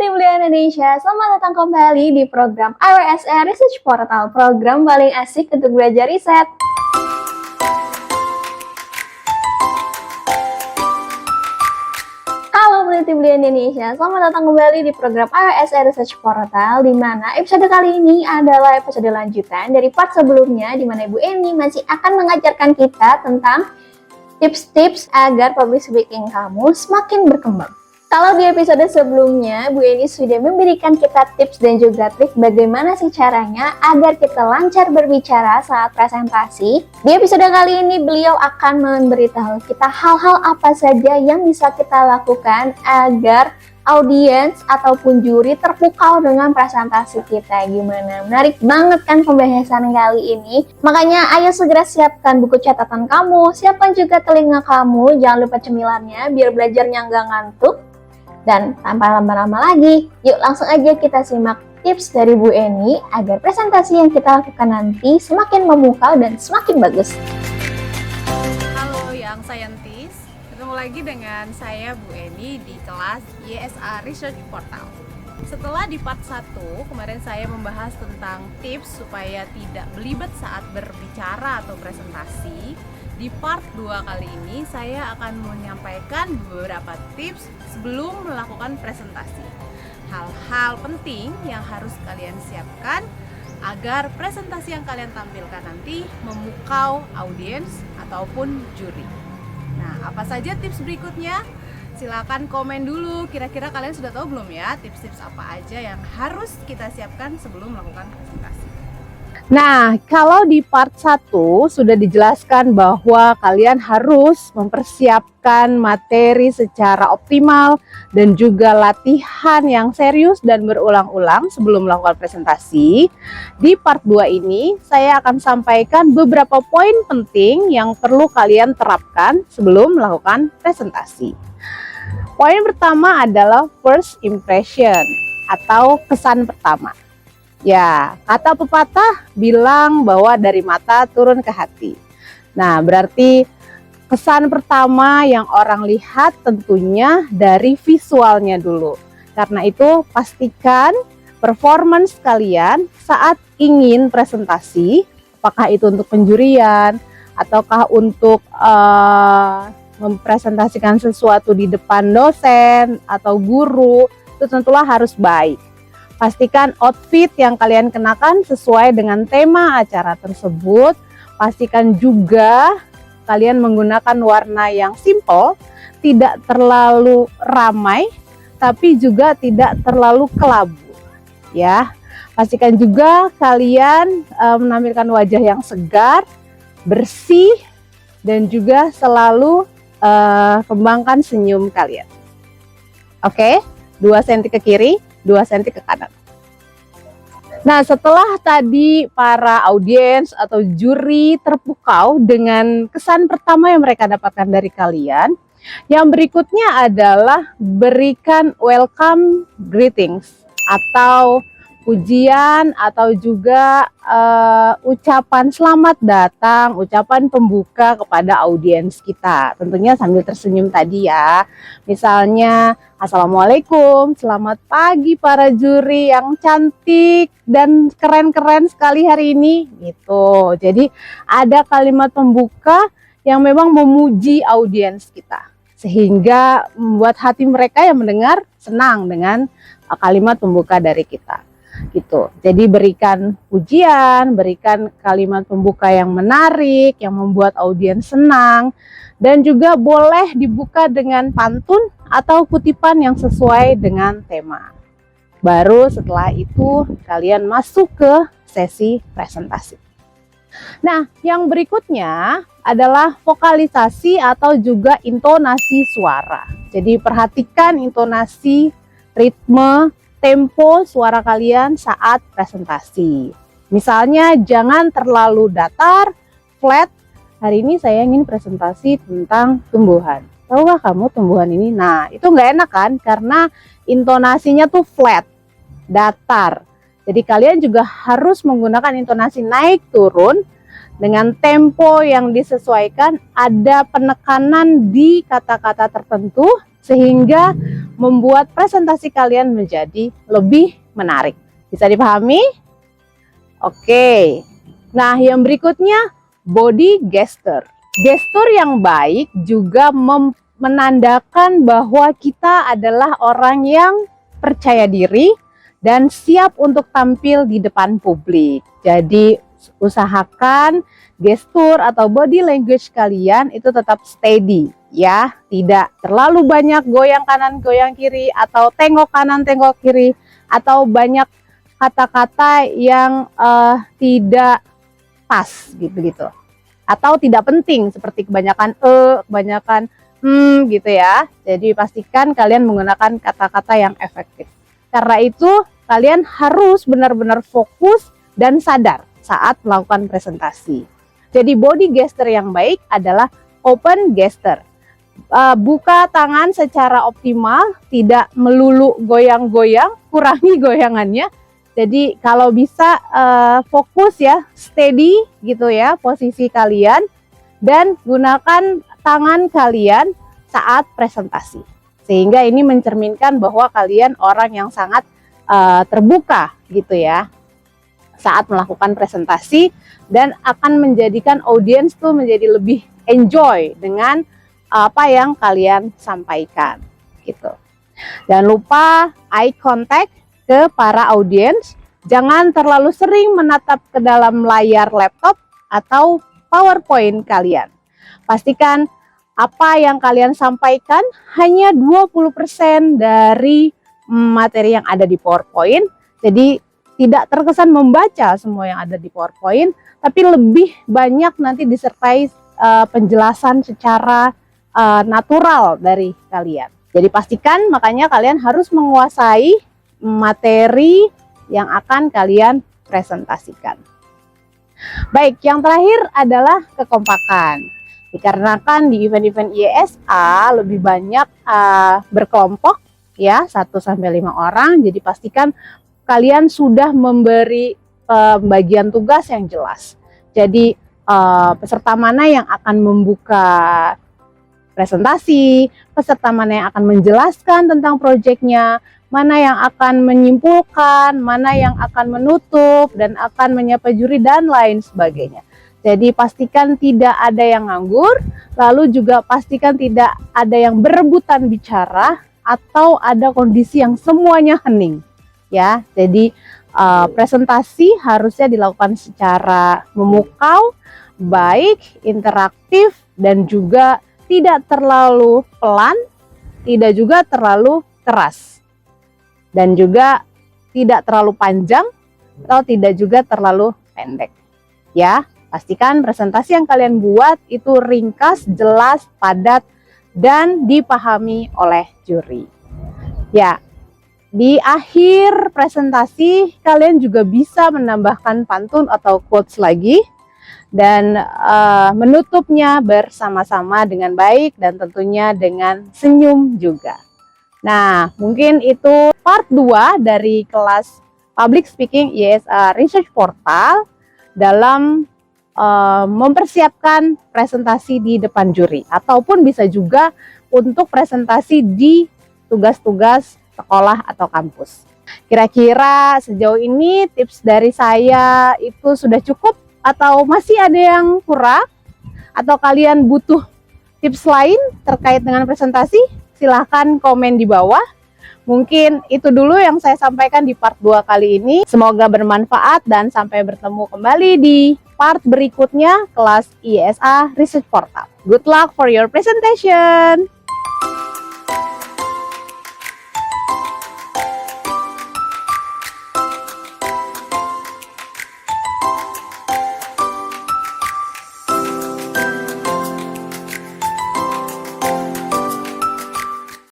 peneliti Belia Indonesia, selamat datang kembali di program IWSE Research Portal, program paling asik untuk belajar riset. Halo peneliti Belia Indonesia, selamat datang kembali di program IWSE Research Portal, di mana episode kali ini adalah episode lanjutan dari part sebelumnya, di mana Ibu Eni masih akan mengajarkan kita tentang tips-tips agar public speaking kamu semakin berkembang. Kalau di episode sebelumnya, Bu Eni sudah memberikan kita tips dan juga trik bagaimana sih caranya agar kita lancar berbicara saat presentasi. Di episode kali ini, beliau akan memberitahu kita hal-hal apa saja yang bisa kita lakukan agar audiens ataupun juri terpukau dengan presentasi kita. Gimana? Menarik banget kan pembahasan kali ini? Makanya ayo segera siapkan buku catatan kamu, siapkan juga telinga kamu, jangan lupa cemilannya biar belajarnya nggak ngantuk. Dan tanpa lama-lama lagi, yuk langsung aja kita simak tips dari Bu Eni agar presentasi yang kita lakukan nanti semakin memukau dan semakin bagus. Halo yang saintis, ketemu lagi dengan saya Bu Eni di kelas YSA Research Portal. Setelah di part 1, kemarin saya membahas tentang tips supaya tidak belibet saat berbicara atau presentasi. Di part 2 kali ini saya akan menyampaikan beberapa tips sebelum melakukan presentasi. Hal-hal penting yang harus kalian siapkan agar presentasi yang kalian tampilkan nanti memukau audiens ataupun juri. Nah, apa saja tips berikutnya? Silakan komen dulu, kira-kira kalian sudah tahu belum ya tips-tips apa aja yang harus kita siapkan sebelum melakukan presentasi. Nah, kalau di part 1 sudah dijelaskan bahwa kalian harus mempersiapkan materi secara optimal dan juga latihan yang serius dan berulang-ulang sebelum melakukan presentasi. Di part 2 ini, saya akan sampaikan beberapa poin penting yang perlu kalian terapkan sebelum melakukan presentasi. Poin pertama adalah first impression atau kesan pertama. Ya, kata pepatah bilang bahwa dari mata turun ke hati. Nah, berarti kesan pertama yang orang lihat tentunya dari visualnya dulu. Karena itu pastikan performance kalian saat ingin presentasi, apakah itu untuk penjurian ataukah untuk mempresentasikan sesuatu di depan dosen atau guru, itu tentulah harus baik. Pastikan outfit yang kalian kenakan sesuai dengan tema acara tersebut. Pastikan juga kalian menggunakan warna yang simple, tidak terlalu ramai, tapi juga tidak terlalu kelabu. Ya, pastikan juga kalian menampilkan wajah yang segar, bersih, dan juga selalu kembangkan senyum kalian. Oke, 2 cm ke kiri, 2 cm ke kanan. Nah, setelah tadi para audiens atau juri terpukau dengan kesan pertama yang mereka dapatkan dari kalian, yang berikutnya adalah berikan welcome greetings atau pujian atau juga ucapan selamat datang, ucapan pembuka kepada audiens kita. Tentunya sambil tersenyum tadi ya. Misalnya, Assalamualaikum, selamat pagi para juri yang cantik dan keren-keren sekali hari ini. Gitu. Jadi ada kalimat pembuka yang memang memuji audiens kita. Sehingga membuat hati mereka yang mendengar senang dengan kalimat pembuka dari kita. Gitu. Jadi berikan pujian, berikan kalimat pembuka yang menarik, yang membuat audiens senang, dan juga boleh dibuka dengan pantun atau kutipan yang sesuai dengan tema. Baru setelah itu kalian masuk ke sesi presentasi. Nah, yang berikutnya adalah vokalisasi atau juga intonasi suara. Jadi perhatikan intonasi, ritme, tempo suara kalian saat presentasi. Misalnya jangan terlalu datar, flat. Hari ini saya ingin presentasi tentang tumbuhan. Tahukah kamu tumbuhan ini? Nah, itu nggak enak kan? Karena intonasinya tuh flat, datar. Jadi kalian juga harus menggunakan intonasi naik turun dengan tempo yang disesuaikan, ada penekanan di kata-kata tertentu sehingga membuat presentasi kalian menjadi lebih menarik. Bisa dipahami? Oke. Nah, yang berikutnya body gesture. Gestur yang baik juga menandakan bahwa kita adalah orang yang percaya diri dan siap untuk tampil di depan publik. Jadi usahakan gestur atau body language kalian itu tetap steady ya, tidak terlalu banyak goyang kanan goyang kiri atau tengok kanan tengok kiri atau banyak kata-kata yang tidak pas gitu atau tidak penting seperti kebanyakan kebanyakan gitu ya. Jadi pastikan kalian menggunakan kata-kata yang efektif. Karena itu kalian harus benar-benar fokus dan sadar saat melakukan presentasi. Jadi body gesture yang baik adalah open gesture. Buka tangan secara optimal, tidak melulu goyang-goyang, kurangi goyangannya. Jadi kalau bisa fokus ya, steady gitu ya posisi kalian dan gunakan tangan kalian saat presentasi. Sehingga ini mencerminkan bahwa kalian orang yang sangat terbuka gitu ya saat melakukan presentasi dan akan menjadikan audiens tuh menjadi lebih enjoy dengan apa yang kalian sampaikan gitu. Jangan lupa eye contact ke para audiens, jangan terlalu sering menatap ke dalam layar laptop atau PowerPoint kalian. Pastikan apa yang kalian sampaikan hanya 20% dari materi yang ada di PowerPoint. Jadi tidak terkesan membaca semua yang ada di PowerPoint, tapi lebih banyak nanti disertai penjelasan secara natural dari kalian. Jadi pastikan makanya kalian harus menguasai materi yang akan kalian presentasikan. Baik, yang terakhir adalah kekompakan. Dikarenakan di event-event IESA lebih banyak berkelompok ya, 1-5 orang, jadi pastikan kalian sudah memberi pembagian tugas yang jelas. Jadi peserta mana yang akan membuka presentasi, peserta mana yang akan menjelaskan tentang proyeknya, mana yang akan menyimpulkan, mana yang akan menutup, dan akan menyapa juri, dan lain sebagainya. Jadi pastikan tidak ada yang nganggur, lalu juga pastikan tidak ada yang berebutan bicara, atau ada kondisi yang semuanya hening. Ya, jadi presentasi harusnya dilakukan secara memukau, baik, interaktif, dan juga tidak terlalu pelan, tidak juga terlalu keras, dan juga tidak terlalu panjang atau tidak juga terlalu pendek. Ya, pastikan presentasi yang kalian buat itu ringkas, jelas, padat, dan dipahami oleh juri. Ya. Di akhir presentasi, kalian juga bisa menambahkan pantun atau quotes lagi dan menutupnya bersama-sama dengan baik dan tentunya dengan senyum juga. Nah, mungkin itu part 2 dari kelas Public Speaking IESA Research Portal dalam mempersiapkan presentasi di depan juri, ataupun bisa juga untuk presentasi di tugas-tugas sekolah atau kampus. Kira-kira sejauh ini tips dari saya itu sudah cukup atau masih ada yang kurang? Atau kalian butuh tips lain terkait dengan presentasi? Silahkan komen di bawah. Mungkin itu dulu yang saya sampaikan di part 2 kali ini. Semoga bermanfaat dan sampai bertemu kembali di part berikutnya kelas IESA Research Portal. Good luck for your presentation!